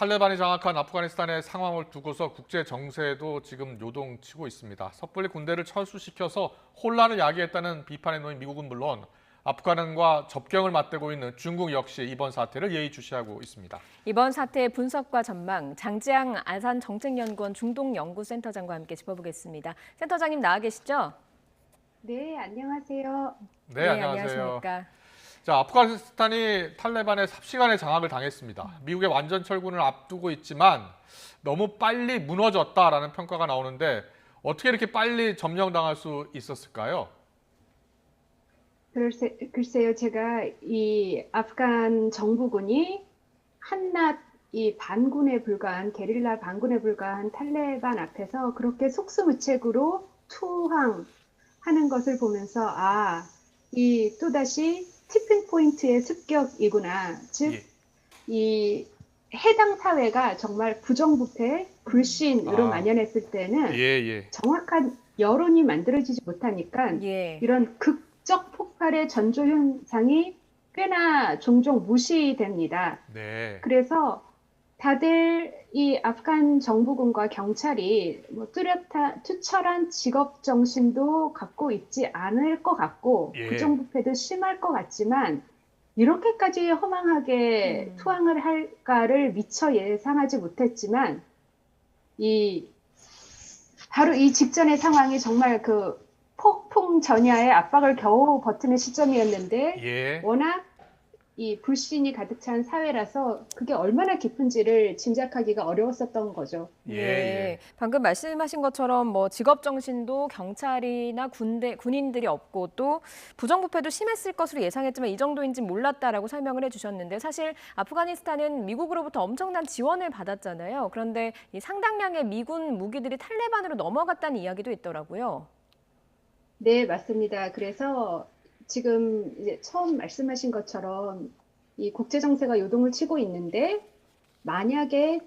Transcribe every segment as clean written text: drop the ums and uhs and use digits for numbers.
탈레반이 장악한 아프가니스탄의 상황을 두고서 국제 정세도 지금 요동치고 있습니다. 섣불리 군대를 철수시켜서 혼란을 야기했다는 비판에 놓인 미국은 물론 아프간과 접경을 맞대고 있는 중국 역시 이번 사태를 예의주시하고 있습니다. 이번 사태의 분석과 전망, 장지양 아산정책연구원 중동연구센터장과 함께 짚어보겠습니다. 센터장님 나와 계시죠? 네, 안녕하세요. 네, 안녕하세요. 안녕하십니까? 자, 아프가니스탄이 탈레반의 삽시간에 장악을 당했습니다. 미국의 완전 철군을 앞두고 있지만 너무 빨리 무너졌다라는 평가가 나오는데 어떻게 이렇게 빨리 점령당할 수 있었을까요? 글쎄요, 제가 이 아프간 정부군이 한낱 이 반군에 불과한, 게릴라 반군에 불과한 탈레반 앞에서 그렇게 속수무책으로 투항하는 것을 보면서, 이 또다시 티핑 포인트의 습격이구나. 즉, 예. 이 해당 사회가 정말 부정부패, 불신으로 만연했을 때는 예. 정확한 여론이 만들어지지 못하니까 예. 이런 극적 폭발의 전조 현상이 꽤나 종종 무시됩니다. 네. 그래서 다들 이 아프간 정부군과 경찰이 뭐 투철한 직업 정신도 갖고 있지 않을 것 같고 예. 부정부패도 심할 것 같지만 이렇게까지 허망하게 투항을 할까를 미처 예상하지 못했지만 바로 이 직전의 상황이 정말 그 폭풍 전야의 압박을 겨우 버티는 시점이었는데 예. 워낙 이 불신이 가득 찬 사회라서 그게 얼마나 깊은지를 짐작하기가 어려웠었던 거죠. 예. 방금 말씀하신 것처럼 뭐 직업 정신도 경찰이나 군인들이 없고 또 부정부패도 심했을 것으로 예상했지만 이 정도인지 몰랐다라고 설명을 해주셨는데 사실 아프가니스탄은 미국으로부터 엄청난 지원을 받았잖아요. 그런데 이 상당량의 미군 무기들이 탈레반으로 넘어갔다는 이야기도 있더라고요. 네, 맞습니다. 그래서 지금 이제 처음 말씀하신 것처럼 이 국제 정세가 요동을 치고 있는데 만약에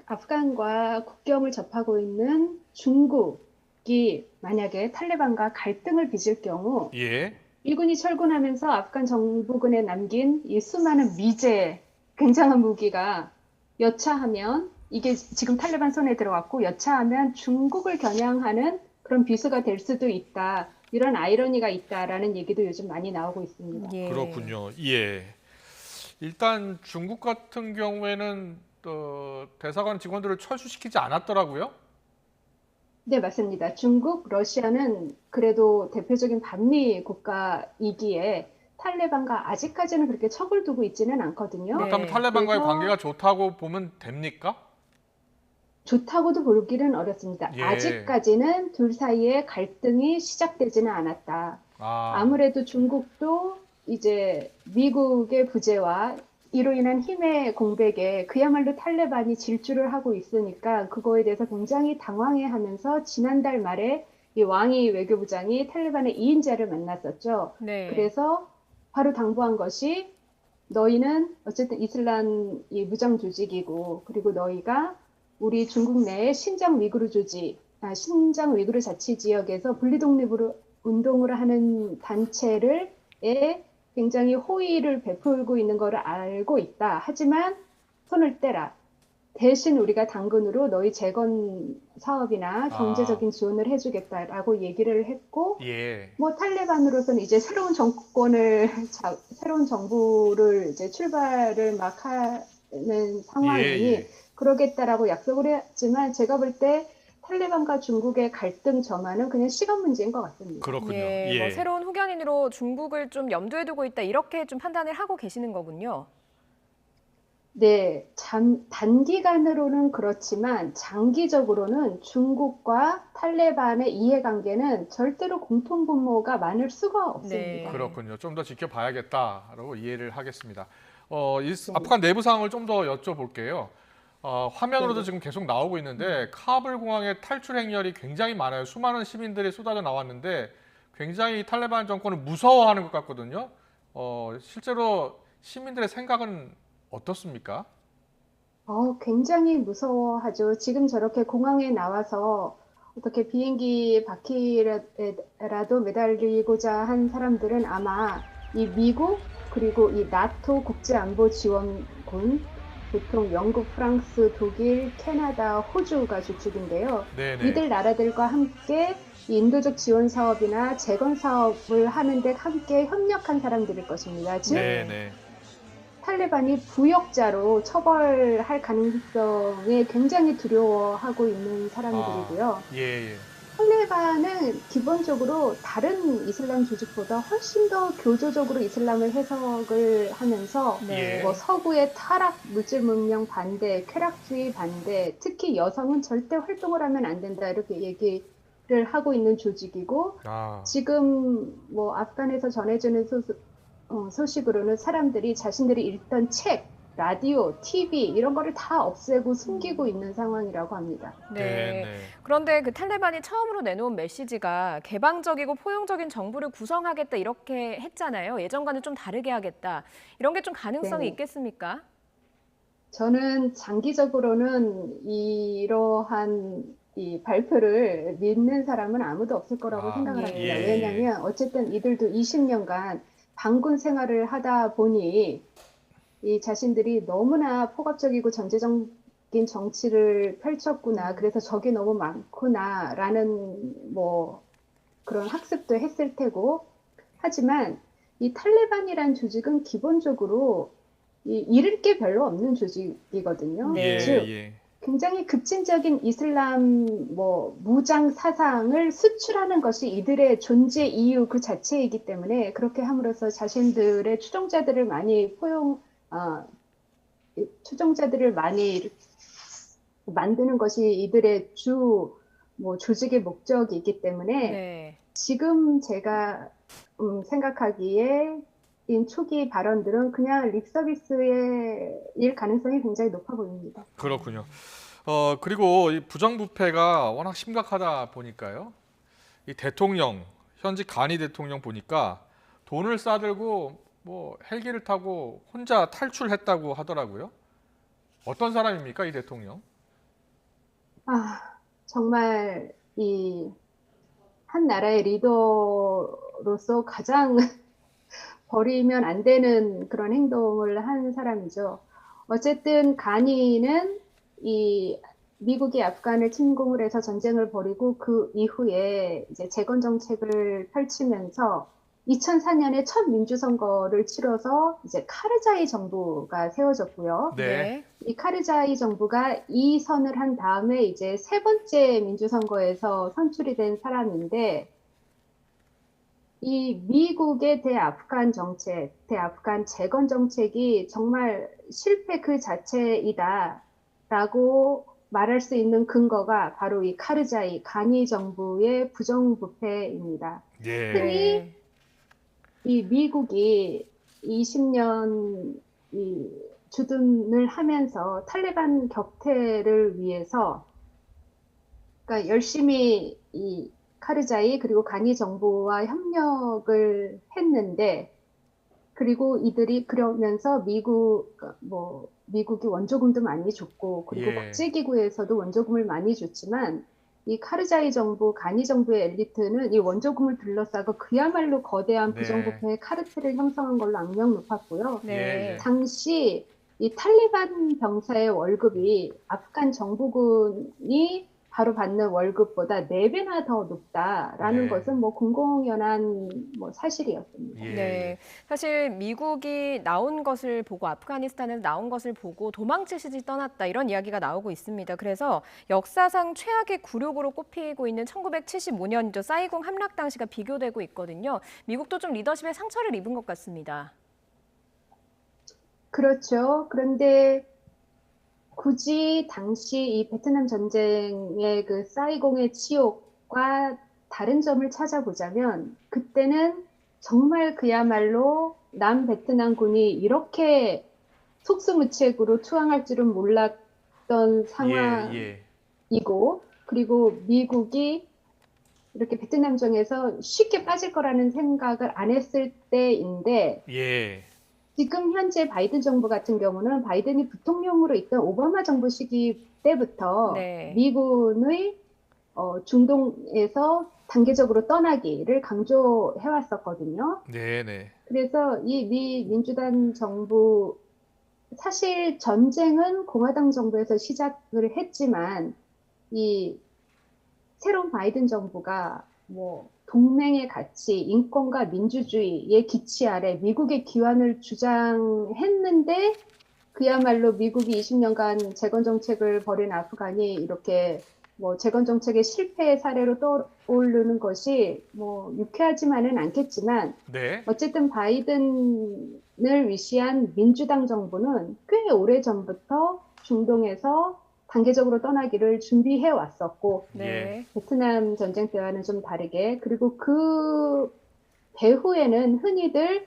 아프간과 국경을 접하고 있는 중국이 만약에 탈레반과 갈등을 빚을 경우 예. 미군이 철군하면서 아프간 정부군에 남긴 이 수많은 미제 굉장한 무기가 여차하면 이게 지금 탈레반 손에 들어갔고 여차하면 중국을 겨냥하는 그런 비수가 될 수도 있다. 이런 아이러니가 있다라는 얘기도 요즘 많이 나오고 있습니다. 예. 그렇군요. 예. 일단 중국 같은 경우에는 대사관 직원들을 철수시키지 않았더라고요. 네, 맞습니다. 중국, 러시아는 그래도 대표적인 반미 국가이기에 탈레반과 아직까지는 그렇게 척을 두고 있지는 않거든요. 그렇다면 네. 탈레반과의 그래서 관계가 좋다고 보면 됩니까? 좋다고도 보기는 어렵습니다. 예. 아직까지는 둘 사이에 갈등이 시작되지는 않았다. 아무래도 중국도 이제 미국의 부재와 이로 인한 힘의 공백에 그야말로 탈레반이 질주를 하고 있으니까 그거에 대해서 굉장히 당황해하면서 지난달 말에 이 왕이 외교부장이 탈레반의 2인자를 만났었죠. 네. 그래서 바로 당부한 것이 너희는 어쨌든 이슬람 이 무장 조직이고 그리고 너희가 우리 중국 내의 신장 위구르 자치 지역에서 분리독립으로 운동을 하는 단체를 굉장히 호의를 베풀고 있는 것을 알고 있다. 하지만 손을 떼라. 대신 우리가 당근으로 너희 재건 사업이나 경제적인 지원을 해주겠다라고 얘기를 했고, 예. 뭐 탈레반으로서는 이제 새로운 정부를 이제 출발을 막 하는 상황이니 예. 그러겠다라고 약속을 했지만 제가 볼 때 탈레반과 중국의 갈등 전환은 그냥 시간 문제인 것 같습니다. 그렇군요. 예. 예. 뭐 새로운 후견인으로 중국을 좀 염두에 두고 있다 이렇게 좀 판단을 하고 계시는 거군요. 네, 단기간으로는 그렇지만 장기적으로는 중국과 탈레반의 이해관계는 절대로 공통분모가 많을 수가 없습니다. 네. 그렇군요. 좀 더 지켜봐야겠다라고 이해를 하겠습니다. 아프간 내부 상황을 좀 더 여쭤볼게요. 화면으로도 네. 지금 계속 나오고 있는데 카불 공항의 탈출 행렬이 굉장히 많아요. 수많은 시민들이 쏟아져 나왔는데 굉장히 탈레반 정권을 무서워하는 것 같거든요. 실제로 시민들의 생각은 어떻습니까? 굉장히 무서워하죠. 지금 저렇게 공항에 나와서 어떻게 비행기 바퀴라도 매달리고자 한 사람들은 아마 이 미국 그리고 이 나토 국제안보지원군 보통 영국, 프랑스, 독일, 캐나다, 호주가 주축인데요. 네네. 이들 나라들과 함께 이 인도적 지원 사업이나 재건 사업을 하는데 함께 협력한 사람들일 것입니다. 즉, 네네. 탈레반이 부역자로 처벌할 가능성에 굉장히 두려워하고 있는 사람들이고요. 예, 예. 탈레반은 기본적으로 다른 이슬람 조직보다 훨씬 더 교조적으로 이슬람을 해석을 하면서 예. 뭐 서구의 타락, 물질 문명 반대, 쾌락주의 반대, 특히 여성은 절대 활동을 하면 안 된다 이렇게 얘기를 하고 있는 조직이고 아, 지금 뭐 아프간에서 전해지는 소식으로는 사람들이 자신들이 읽던 책, 라디오, TV 이런 거를 다 없애고 숨기고 있는 상황이라고 합니다. 네. 네네. 그런데 그 탈레반이 처음으로 내놓은 메시지가 개방적이고 포용적인 정부를 구성하겠다 이렇게 했잖아요. 예전과는 좀 다르게 하겠다. 이런 게 좀 가능성이 네. 있겠습니까? 저는 장기적으로는 이러한 이 발표를 믿는 사람은 아무도 없을 거라고 생각을 예. 합니다. 예, 왜냐하면 어쨌든 이들도 20년간 반군 생활을 하다 보니 이 자신들이 너무나 폭압적이고 전제적인 정치를 펼쳤구나. 그래서 적이 너무 많구나라는 뭐 그런 학습도 했을 테고. 하지만 이 탈레반이란 조직은 기본적으로 잃을 게 별로 없는 조직이거든요. 네. 예, 즉 예. 굉장히 급진적인 이슬람 뭐 무장 사상을 수출하는 것이 이들의 존재 이유 그 자체이기 때문에 그렇게 함으로써 자신들의 추종자들을 많이 만드는 것이 이들의 주 뭐 조직의 목적이기 때문에 네. 지금 제가 생각하기에 이 초기 발언들은 그냥 립 서비스일 가능성이 굉장히 높아 보입니다. 그렇군요. 그리고 이 부정부패가 워낙 심각하다 보니까요. 이 대통령, 현직 간이 대통령 보니까 돈을 싸들고 뭐 헬기를 타고 혼자 탈출했다고 하더라고요. 어떤 사람입니까, 이 대통령? 정말 이 한 나라의 리더로서 가장 버리면 안 되는 그런 행동을 한 사람이죠. 어쨌든 가니는 이 미국이 아프간을 침공을 해서 전쟁을 벌이고 그 이후에 이제 재건 정책을 펼치면서 2004년에 첫 민주선거를 치러서 이제 카르자이 정부가 세워졌고요. 네. 이 카르자이 정부가 이 선을 한 다음에 이제 세 번째 민주선거에서 선출이 된 사람인데 이 미국의 대아프간 정책, 대아프간 재건 정책이 정말 실패 그 자체이다라고 말할 수 있는 근거가 바로 이 카르자이 가니 정부의 부정부패입니다. 예. 흔히 이 미국이 20년 주둔을 하면서 탈레반 격퇴를 위해서 그러니까 열심히 이 카르자이 그리고 가니 정부와 협력을 했는데 그리고 이들이 그러면서 미국이 원조금도 많이 줬고 그리고 예. 국제기구에서도 원조금을 많이 줬지만 이 카르자이 정부, 가니 정부의 엘리트는 이 원조금을 둘러싸고 그야말로 거대한 네. 부정부패의 카르텔을 형성한 걸로 악명 높았고요. 네. 예. 당시 이 탈리반 병사의 월급이 아프간 정부군이 바로 받는 월급보다 4배나 더 높다라는 네. 것은 뭐 공공연한 뭐 사실이었습니다. 예. 네. 사실 미국이 나온 것을 보고 아프가니스탄에서 나온 것을 보고 도망치시지 떠났다 이런 이야기가 나오고 있습니다. 그래서 역사상 최악의 굴욕으로 꼽히고 있는 1975년이죠. 사이공 함락 당시가 비교되고 있거든요. 미국도 좀 리더십에 상처를 입은 것 같습니다. 그렇죠. 그런데 굳이 당시 이 베트남 전쟁의 그 사이공의 치욕과 다른 점을 찾아보자면 그때는 정말 그야말로 남베트남군이 이렇게 속수무책으로 투항할 줄은 몰랐던 상황이고 예. 그리고 미국이 이렇게 베트남전에서 쉽게 빠질 거라는 생각을 안 했을 때인데 예. 지금 현재 바이든 정부 같은 경우는 바이든이 부통령으로 있던 오바마 정부 시기 때부터 네. 미군의 중동에서 단계적으로 떠나기를 강조해 왔었거든요. 네네. 그래서 이 미 민주당 정부의 사실 전쟁은 공화당 정부에서 시작을 했지만 이 새로운 바이든 정부가 뭐 동맹의 가치, 인권과 민주주의의 기치 아래 미국의 기원을 주장했는데 그야말로 미국이 20년간 재건 정책을 벌인 아프간이 이렇게 뭐 재건 정책의 실패의 사례로 떠오르는 것이 뭐 유쾌하지만은 않겠지만 네. 어쨌든 바이든을 위시한 민주당 정부는 꽤 오래전부터 중동에서 단계적으로 떠나기를 준비해 왔었고 네. 베트남 전쟁 때와는 좀 다르게 그리고 그 배후에는 흔히들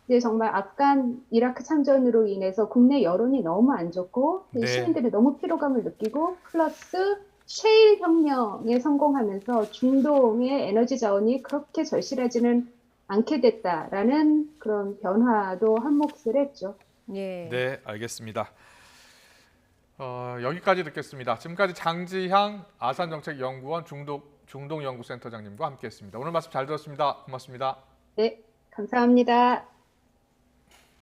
이제 정말 아프간 이라크 참전으로 인해서 국내 여론이 너무 안 좋고 네. 시민들이 너무 피로감을 느끼고 플러스 셰일 혁명에 성공하면서 중동의 에너지 자원이 그렇게 절실하지는 않게 됐다라는 그런 변화도 한몫을 했죠. 예. 네, 알겠습니다. 여기까지 듣겠습니다. 지금까지 장지향 아산정책연구원 중동연구센터장님과 함께했습니다. 오늘 말씀 잘 들었습니다. 고맙습니다. 네, 감사합니다.